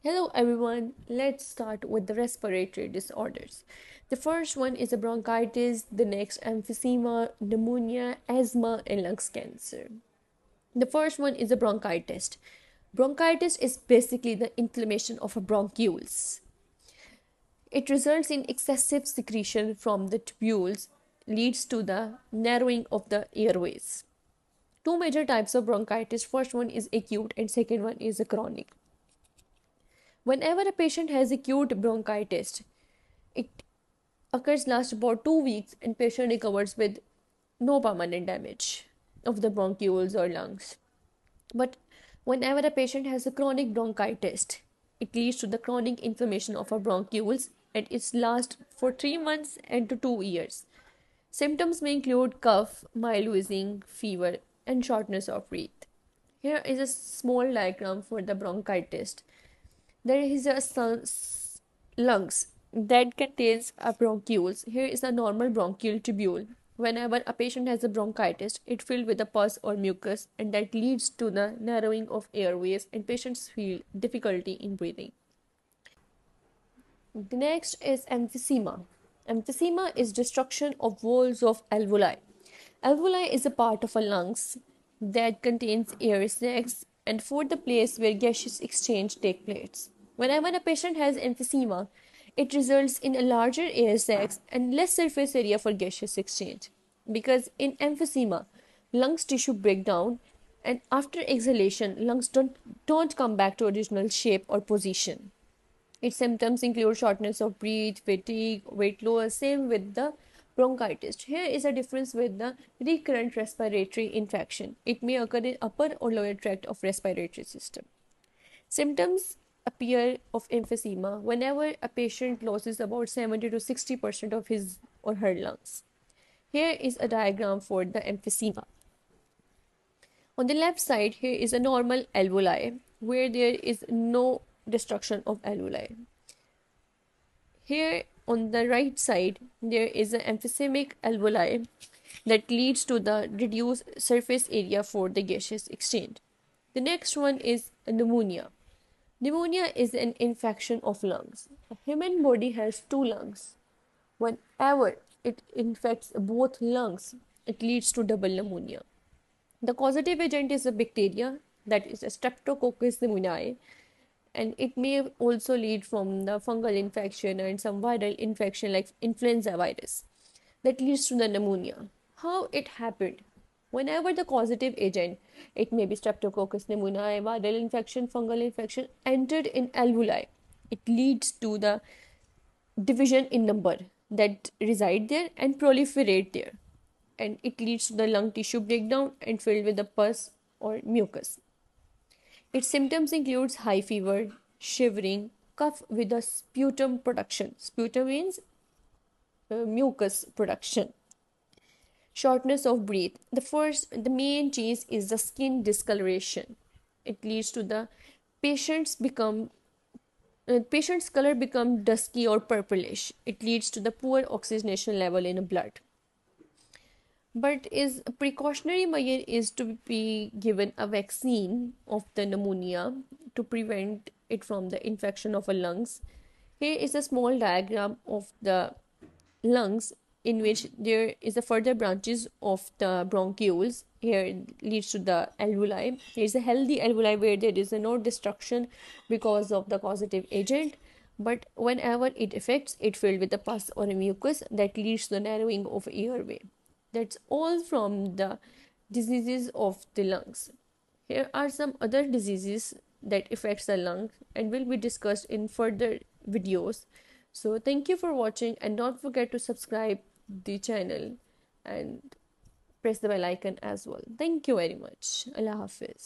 Hello everyone, let's start with the respiratory disorders. The first one is a bronchitis, the next emphysema, pneumonia, asthma, and lungs cancer. The first one is a bronchitis. Bronchitis is basically the inflammation of a bronchioles. It results in excessive secretion from the tubules, leads to the narrowing of the airways. Two major types of bronchitis. First one is acute and second one is a chronic. Whenever a patient has acute bronchitis, it occurs last about 2 weeks and patient recovers with no permanent damage of the bronchioles or lungs. But whenever a patient has a chronic bronchitis, it leads to the chronic inflammation of our bronchioles and it lasts for 3 months and to 2 years. Symptoms may include cough, mild wheezing, fever, and shortness of breath. Here is a small diagram for the bronchitis. There is a lungs that contains a bronchioles. Here is a normal bronchial tubule. Whenever a patient has a bronchitis, it filled with a pus or mucus, and that leads to the narrowing of airways, and patients feel difficulty in breathing. The next is emphysema. Emphysema is destruction of walls of alveoli. Alveoli is a part of a lungs that contains air sacs and for the place where gaseous exchange takes place. Whenever a patient has emphysema, it results in a larger air sacs and less surface area for gaseous exchange. Because in emphysema, lungs tissue break down and after exhalation, lungs don't come back to original shape or position. Its symptoms include shortness of breath, fatigue, weight loss, same with the bronchitis. Here is a difference with the recurrent respiratory infection. It may occur in upper or lower tract of respiratory system. Symptoms appear of emphysema whenever a patient loses about 70 to 60% of his or her lungs. Here is a diagram for the emphysema. On the left side, here is a normal alveoli where there is no destruction of alveoli. Here on the right side, there is an emphysemic alveoli that leads to the reduced surface area for the gaseous exchange. The next one is pneumonia. Pneumonia is an infection of lungs. A human body has two lungs. Whenever it infects both lungs, it leads to double pneumonia. The causative agent is a bacteria, that is a Streptococcus pneumoniae, and it may also lead from the fungal infection and some viral infection like influenza virus that leads to the pneumonia. How it happened? Whenever the causative agent, it may be Streptococcus pneumoniae, viral infection, fungal infection, entered in alveoli, it leads to the division in number that reside there and proliferate there, and it leads to the lung tissue breakdown and filled with the pus or mucus. Its symptoms includes high fever, shivering, cough with a sputum production. Sputum means mucus production. Shortness of breath. The main change is the skin discoloration. It leads to the patient's color become dusky or purplish. It leads to the poor oxygenation level in the blood. But is a precautionary measure is to be given a vaccine of the pneumonia to prevent it from the infection of a lungs. Here is a small diagram of the lungs in which there is a further branches of the bronchioles. Here leads to the alveoli. There is a healthy alveoli where there is no destruction because of the causative agent. But whenever it affects, it filled with the pus or a mucus that leads to the narrowing of airway. That's all from the diseases of the lungs. Here are some other diseases that affects the lungs and will be discussed in further videos. So thank you for watching and don't forget to subscribe the channel and press the bell icon as well. Thank you very much. Allah Hafiz.